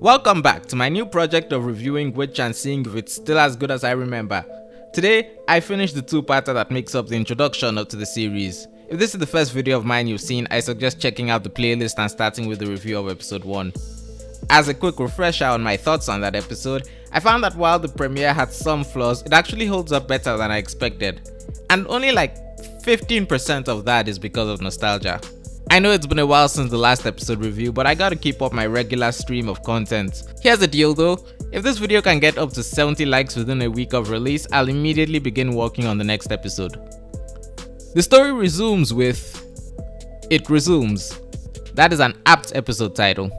Welcome back to my new project of reviewing Witch and seeing if it's still as good as I remember. Today, I finished the two-parter that makes up the introduction up to the series. If this is the first video of mine you've seen, I suggest checking out the playlist and starting with the review of episode 1. As a quick refresher on my thoughts on that episode, I found that while the premiere had some flaws, it actually holds up better than I expected. And only like 15% of that is because of nostalgia. I know it's been a while since the last episode review, but I gotta keep up my regular stream of content. Here's the deal though, if this video can get up to 70 likes within a week of release, I'll immediately begin working on the next episode. The story resumes with It Resumes. That is an apt episode title.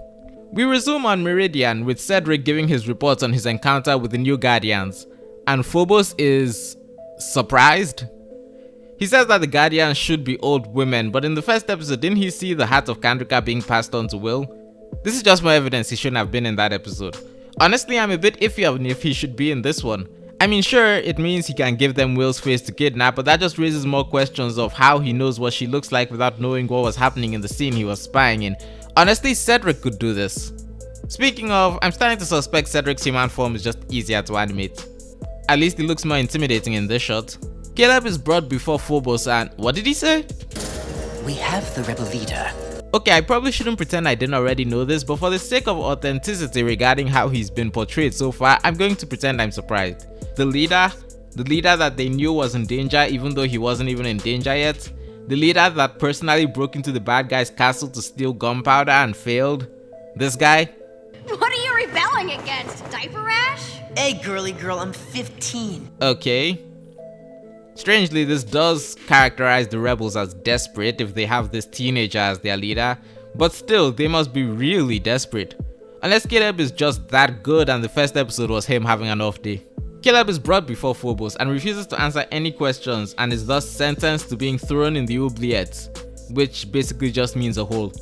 We resume on Meridian with Cedric giving his reports on his encounter with the new Guardians, and Phobos is surprised. He says that the Guardians should be old women, but in the first episode, didn't he see the hat of Kandrika being passed on to Will? This is just more evidence he shouldn't have been in that episode. Honestly, I'm a bit iffy on if he should be in this one. I mean, sure, it means he can give them Will's face to kidnap, but that just raises more questions of how he knows what she looks like without knowing what was happening in the scene he was spying in. Honestly, Cedric could do this. Speaking of, I'm starting to suspect Cedric's human form is just easier to animate. At least he looks more intimidating in this shot. Caleb is brought before Phobos and what did he say? We have the rebel leader. Okay, I probably shouldn't pretend I didn't already know this, but for the sake of authenticity regarding how he's been portrayed so far, I'm going to pretend I'm surprised. The leader that they knew was in danger even though he wasn't even in danger yet. The leader that personally broke into the bad guy's castle to steal gunpowder and failed. This guy. What are you rebelling against? Diaper rash? Hey girly girl, I'm 15. Okay. Strangely, this does characterize the rebels as desperate if they have this teenager as their leader, but still, they must be really desperate. Unless Caleb is just that good and the first episode was him having an off day. Caleb is brought before Phobos and refuses to answer any questions and is thus sentenced to being thrown in the oubliette, which basically just means a hole.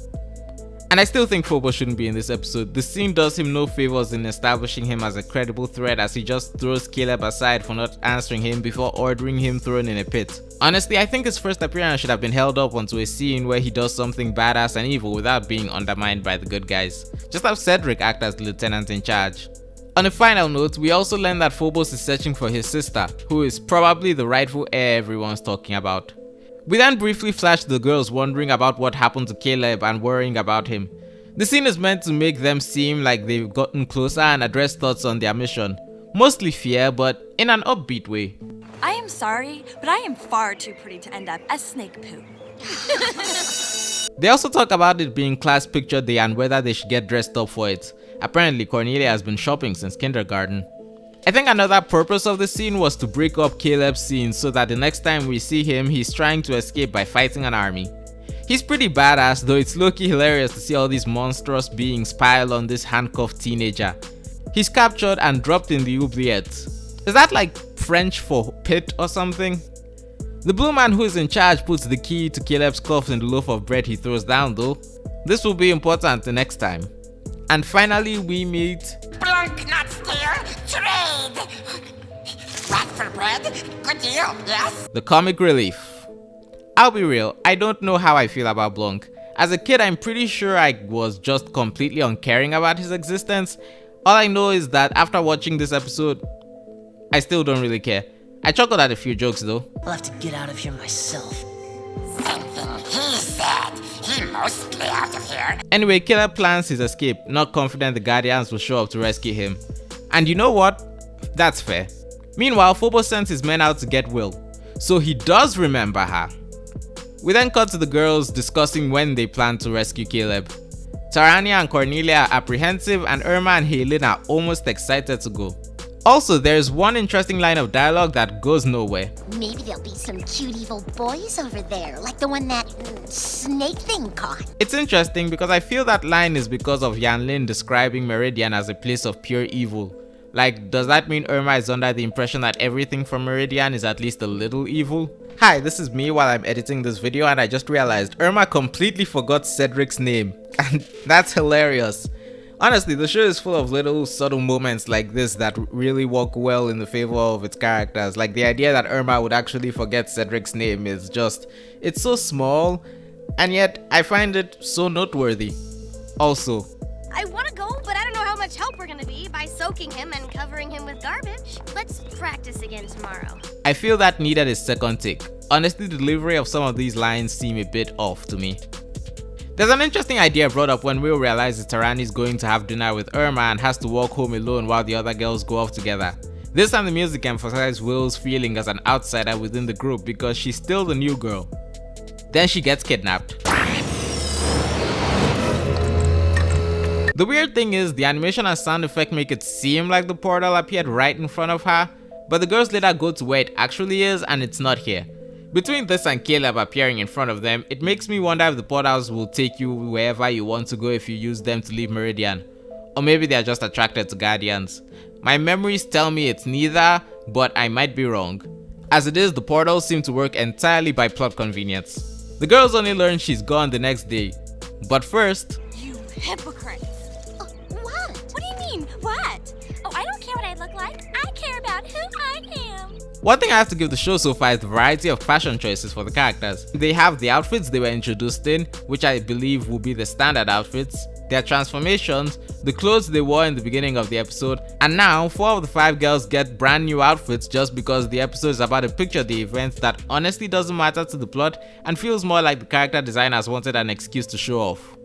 And I still think Phobos shouldn't be in this episode. The scene does him no favors in establishing him as a credible threat as he just throws Caleb aside for not answering him before ordering him thrown in a pit. Honestly, I think his first appearance should have been held up onto a scene where he does something badass and evil without being undermined by the good guys. Just have Cedric act as the lieutenant in charge. On a final note, we also learn that Phobos is searching for his sister, who is probably the rightful heir everyone's talking about. We then briefly flash the girls wondering about what happened to Caleb and worrying about him. The scene is meant to make them seem like they've gotten closer and address thoughts on their mission. Mostly fear, but in an upbeat way. I am sorry, but I am far too pretty to end up as snake poo. They also talk about it being class picture day and whether they should get dressed up for it. Apparently, Cornelia has been shopping since kindergarten. I think another purpose of the scene was to break up Caleb's scene so that the next time we see him, he's trying to escape by fighting an army. He's pretty badass, though it's low-key hilarious to see all these monstrous beings pile on this handcuffed teenager. He's captured and dropped in the oubliette. Is that like French for pit or something? The blue man who is in charge puts the key to Caleb's cuffs in the loaf of bread he throws down though. This will be important the next time. And finally we meet Blank, not steer, trade! Rat for bread? Good deal, yes? the comic relief. I'll be real, I don't know how I feel about Blanc. As a kid, I'm pretty sure I was just completely uncaring about his existence. All I know is that after watching this episode, I still don't really care. I chuckled at a few jokes though. I'll have to get out of here myself. Same thing he said. He mostly out of here. Anyway, Caleb plans his escape, not confident the Guardians will show up to rescue him. And you know what? That's fair. Meanwhile, Phobos sends his men out to get Will, so he does remember her. We then cut to the girls discussing when they plan to rescue Caleb. Taranee and Cornelia are apprehensive and Irma and Hay Lin are almost excited to go. Also, there's one interesting line of dialogue that goes nowhere. Maybe there'll be some cute evil boys over there, like the one that snake thing caught. It's interesting because I feel that line is because of Hay Lin describing Meridian as a place of pure evil. Like, does that mean Irma is under the impression that everything from Meridian is at least a little evil? Hi, this is me while I'm editing this video and I just realized Irma completely forgot Cedric's name. And that's hilarious. Honestly, the show is full of little subtle moments like this that really work well in the favor of its characters. Like the idea that Irma would actually forget Cedric's name is just, it's so small and yet I find it so noteworthy. Also, I want to go, but I don't know how much much help we're gonna be by soaking him and covering him with garbage. Let's practice again tomorrow. I feel that needed a second take. Honestly, the delivery of some of these lines seem a bit off to me. There's an interesting idea brought up when Will realizes Taranee is going to have dinner with Irma and has to walk home alone while the other girls go off together. This time the music emphasizes Will's feeling as an outsider within the group because she's still the new girl. Then she gets kidnapped. The weird thing is, the animation and sound effect make it seem like the portal appeared right in front of her, but the girls later go to where it actually is and it's not here. Between this and Caleb appearing in front of them, it makes me wonder if the portals will take you wherever you want to go if you use them to leave Meridian. Or maybe they are just attracted to guardians. My memories tell me it's neither, but I might be wrong. As it is, the portals seem to work entirely by plot convenience. The girls only learn she's gone the next day. But first... You hypocrites! What? What do you mean, what? Oh, I don't care what I look like. I care about who I am. One thing I have to give the show so far is the variety of fashion choices for the characters. They have the outfits they were introduced in, which I believe will be the standard outfits, their transformations, the clothes they wore in the beginning of the episode, and now 4 of the 5 girls get brand new outfits just because the episode is about a picture day event that honestly doesn't matter to the plot and feels more like the character designers wanted an excuse to show off.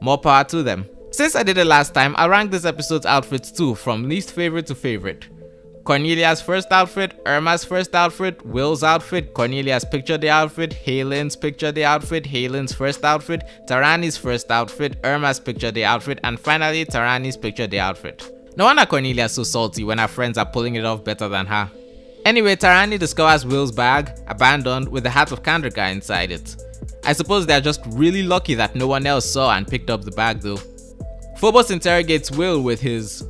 More power to them. Since I did it last time, I'll rank this episode's outfits too, from least favorite to favorite. Cornelia's first outfit, Irma's first outfit, Will's outfit, Cornelia's picture day outfit, Hay Lin's picture day outfit, Hay Lin's first outfit, Taranee's first outfit, Irma's picture day outfit, and finally Taranee's picture day outfit. No wonder Cornelia's so salty when her friends are pulling it off better than her. Anyway, Taranee discovers Will's bag, abandoned, with the hat of Candrica inside it. I suppose they're just really lucky that no one else saw and picked up the bag though. Phobos interrogates Will with his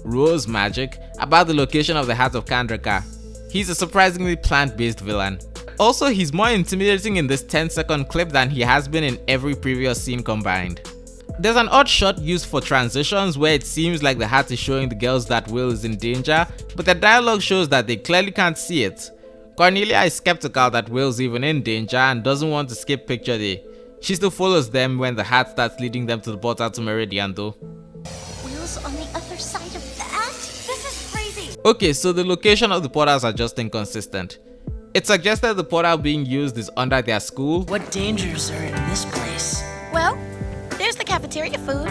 rose magic about the location of the hat of Candrica. He's a surprisingly plant-based villain. Also, he's more intimidating in this 10-second clip than he has been in every previous scene combined. There's an odd shot used for transitions where it seems like the hat is showing the girls that Will is in danger, but the dialogue shows that they clearly can't see it. Cornelia is skeptical that Will's even in danger and doesn't want to skip picture day. She still follows them when the hat starts leading them to the portal to Meridian though. Will's on the other side of that? This is crazy. Okay, so the location of the portals are just inconsistent. It suggested the portal being used is under their school. What dangers are in this place? Well, there's the cafeteria food.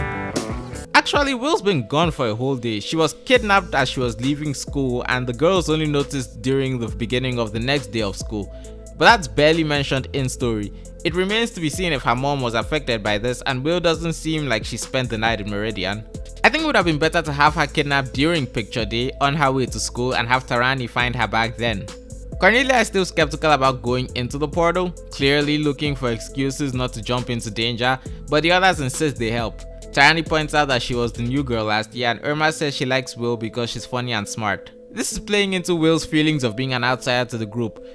Actually, Will's been gone for a whole day. She was kidnapped as she was leaving school and the girls only noticed during the beginning of the next day of school. But that's barely mentioned in story. It remains to be seen if her mom was affected by this, and Will doesn't seem like she spent the night in Meridian. I think it would have been better to have her kidnapped during picture day on her way to school and have Taranee find her back then. Cornelia is still skeptical about going into the portal, clearly looking for excuses not to jump into danger, but the others insist they help. Taranee points out that she was the new girl last year, and Irma says she likes Will because she's funny and smart. This is playing into Will's feelings of being an outsider to the group.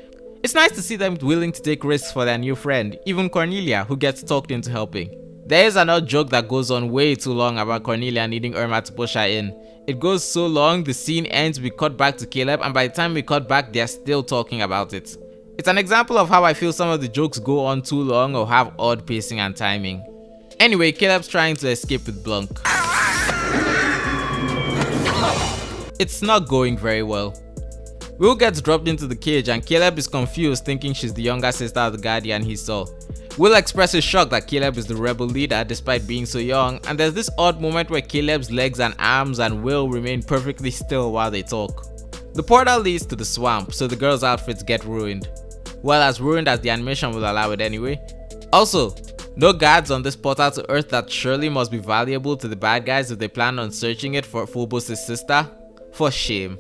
It's nice to see them willing to take risks for their new friend, even Cornelia, who gets talked into helping. There is another joke that goes on way too long about Cornelia needing Irma to push her in. It goes so long, the scene ends, we cut back to Caleb, and by the time we cut back, they're still talking about it. It's an example of how I feel some of the jokes go on too long or have odd pacing and timing. Anyway, Caleb's trying to escape with Blanc. It's not going very well. Will gets dropped into the cage and Caleb is confused, thinking she's the younger sister of the guardian he saw. Will expresses shock that Caleb is the rebel leader despite being so young, and there's this odd moment where Caleb's legs and arms and Will remain perfectly still while they talk. The portal leads to the swamp, so the girls' outfits get ruined. Well, as ruined as the animation will allow it anyway. Also, no guards on this portal to Earth that surely must be valuable to the bad guys if they plan on searching it for Phobos' sister. For shame.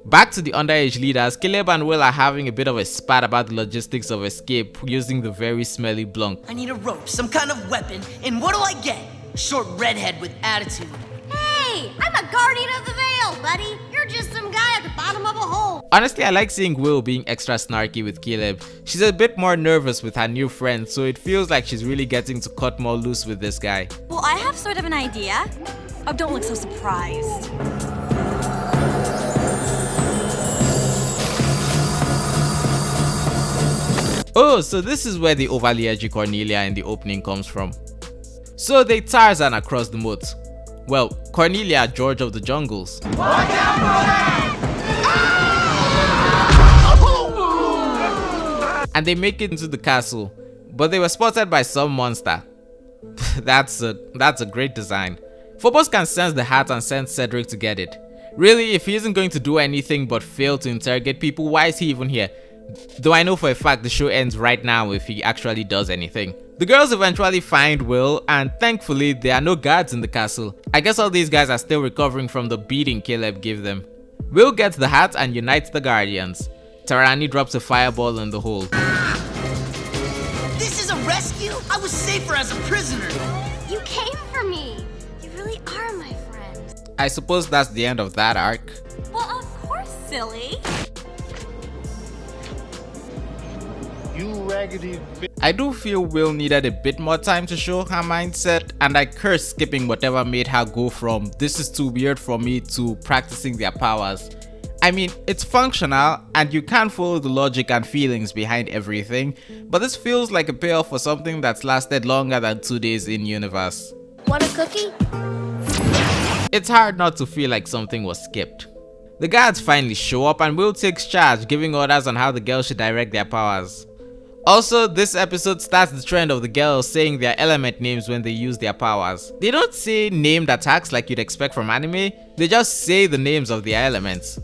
Back to the underage leaders, Caleb and Will are having a bit of a spat about the logistics of escape using the very smelly Blanc. I need a rope, some kind of weapon, and what do I get? Short redhead with attitude. Hey, I'm a guardian of the veil, buddy. You're just some guy at the bottom of a hole. Honestly, I like seeing Will being extra snarky with Caleb. She's a bit more nervous with her new friend, so it feels like she's really getting to cut more loose with this guy. Well, I have sort of an idea. Oh, don't look so surprised. Oh, so this is where the overly edgy Cornelia in the opening comes from. So they Tarzan across the moat. Well, Cornelia, George of the Jungles. And they make it into the castle, but they were spotted by some monster. That's a great design. Phobos can sense the hat and send Cedric to get it. Really, if he isn't going to do anything but fail to interrogate people, why is he even here? Though I know for a fact the show ends right now if he actually does anything. The girls eventually find Will, and thankfully there are no guards in the castle. I guess all these guys are still recovering from the beating Caleb gave them. Will gets the hat and unites the Guardians. Taranee drops a fireball in the hole. This is a rescue? I was safer as a prisoner. You came for me. You really are my friend. I suppose that's the end of that arc. Well, of course, silly. You raggedy bitch. I do feel Will needed a bit more time to show her mindset, and I curse skipping whatever made her go from "this is too weird for me" to practicing their powers. I mean, it's functional and you can follow the logic and feelings behind everything, but this feels like a payoff for something that's lasted longer than 2 days in universe. Want a cookie? It's hard not to feel like something was skipped. The guards finally show up and Will takes charge, giving orders on how the girls should direct their powers. Also, this episode starts the trend of the girls saying their element names when they use their powers. They don't say named attacks like you'd expect from anime, they just say the names of their elements.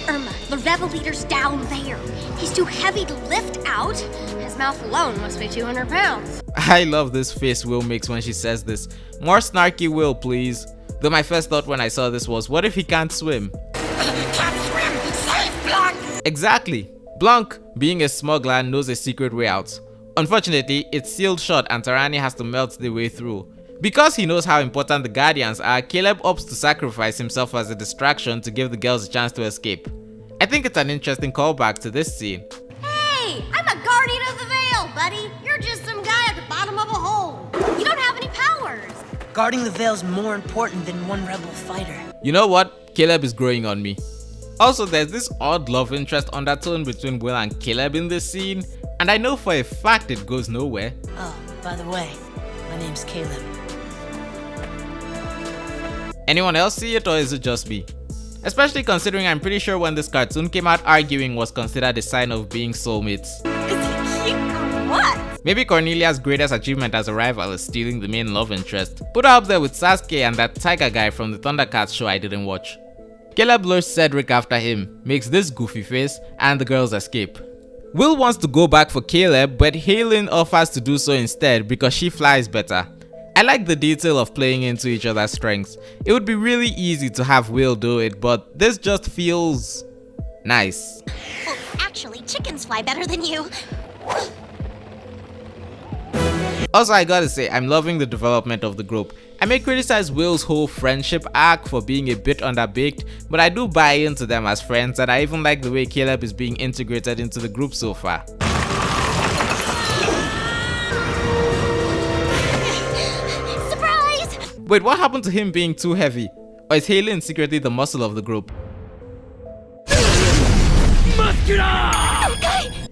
Irma, the rebel leader's down there. He's too heavy to lift out. His mouth alone must weigh 200 pounds. I love this face Will makes when she says this. More snarky Will, please. Though my first thought when I saw this was, what if he can't swim? Can't swim! Save Blanc! Exactly. Blanc, being a smuggler, knows a secret way out. Unfortunately, it's sealed shut and Taranee has to melt the way through. Because he knows how important the Guardians are, Caleb opts to sacrifice himself as a distraction to give the girls a chance to escape. I think it's an interesting callback to this scene. Hey, I'm a guardian of the veil, buddy. You're just some guy at the bottom of a hole. You don't have any powers. Guarding the veil's more important than one rebel fighter. You know what? Caleb is growing on me. Also, there's this odd love interest undertone between Will and Caleb in this scene, and I know for a fact it goes nowhere. Oh, by the way, my name's Caleb. Anyone else see it, or is it just me? Especially considering I'm pretty sure when this cartoon came out, arguing was considered a sign of being soulmates. Is he cute or what? Maybe Cornelia's greatest achievement as a rival is stealing the main love interest. Put her up there with Sasuke and that tiger guy from the Thundercats show I didn't watch. Caleb lures Cedric after him, makes this goofy face, and the girls escape. Will wants to go back for Caleb, but Hay Lin offers to do so instead because she flies better. I like the detail of playing into each other's strengths. It would be really easy to have Will do it, but this just feels nice. Well, actually, chickens fly better than you. Also, I gotta say, I'm loving the development of the group. I may criticize Will's whole friendship arc for being a bit underbaked, but I do buy into them as friends, and I even like the way Caleb is being integrated into the group so far. Surprise! Wait, what happened to him being too heavy? Or is Hay Lin secretly the muscle of the group?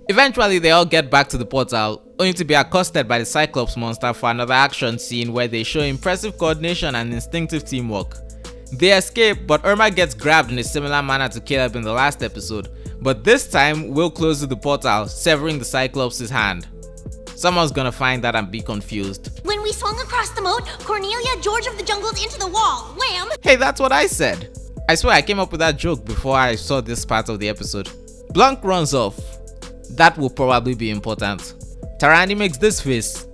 Eventually, they all get back to the portal, only to be accosted by the Cyclops monster for another action scene where they show impressive coordination and instinctive teamwork. They escape, but Irma gets grabbed in a similar manner to Caleb in the last episode, but this time Will closes the portal, severing the Cyclops' hand. Someone's gonna find that and be confused. When we swung across the moat, Cornelia, George of the Jungles into the wall. Wham! Hey, that's what I said. I swear I came up with that joke before I saw this part of the episode. Blanc runs off. That will probably be important. Taranee makes this face.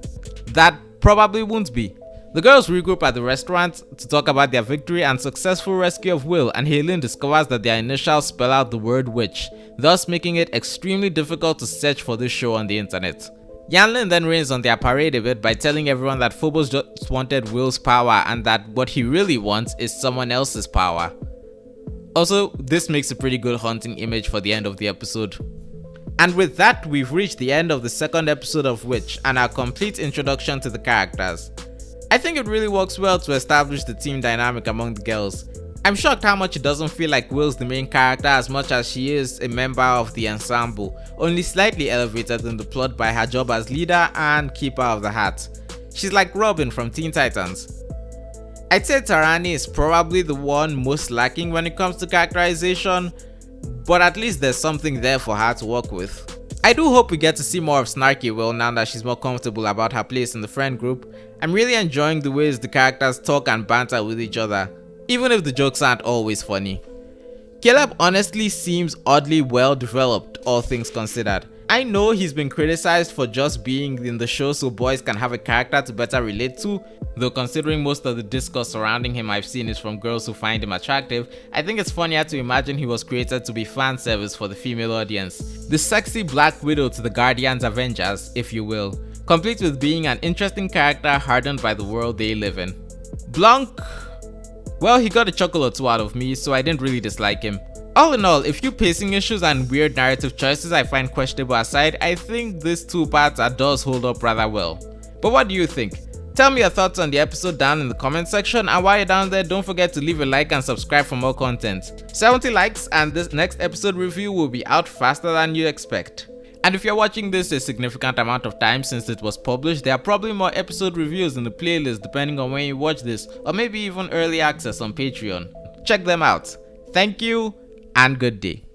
That probably won't be. The girls regroup at the restaurant to talk about their victory and successful rescue of Will, and Hay Lin discovers that their initials spell out the word witch, thus making it extremely difficult to search for this show on the internet. Yanlin then rains on their parade a bit by telling everyone that Phobos just wanted Will's power and that what he really wants is someone else's power. Also, this makes a pretty good hunting image for the end of the episode. And with that, we've reached the end of the second episode of Witch and our complete introduction to the characters. I think it really works well to establish the team dynamic among the girls. I'm shocked how much it doesn't feel like Will's the main character as much as she is a member of the ensemble, only slightly elevated in the plot by her job as leader and keeper of the hat. She's like Robin from Teen Titans. I'd say Taranee is probably the one most lacking when it comes to characterization, but at least there's something there for her to work with. I do hope we get to see more of Snarky Will now that she's more comfortable about her place in the friend group. I'm really enjoying the ways the characters talk and banter with each other, even if the jokes aren't always funny. Caleb honestly seems oddly well developed, all things considered. I know he's been criticized for just being in the show so boys can have a character to better relate to, though considering most of the discourse surrounding him I've seen is from girls who find him attractive, I think it's funnier to imagine he was created to be fan service for the female audience. The sexy Black Widow to the Guardians Avengers, if you will, complete with being an interesting character hardened by the world they live in. Blanc, well, he got a chuckle or two out of me, so I didn't really dislike him. All in all, a few pacing issues and weird narrative choices I find questionable aside, I think this two-parter does hold up rather well. But what do you think? Tell me your thoughts on the episode down in the comment section, and while you're down there, don't forget to leave a like and subscribe for more content. 70 likes and this next episode review will be out faster than you expect. And if you're watching this a significant amount of time since it was published, there are probably more episode reviews in the playlist depending on when you watch this, or maybe even early access on Patreon. Check them out. Thank you and good day.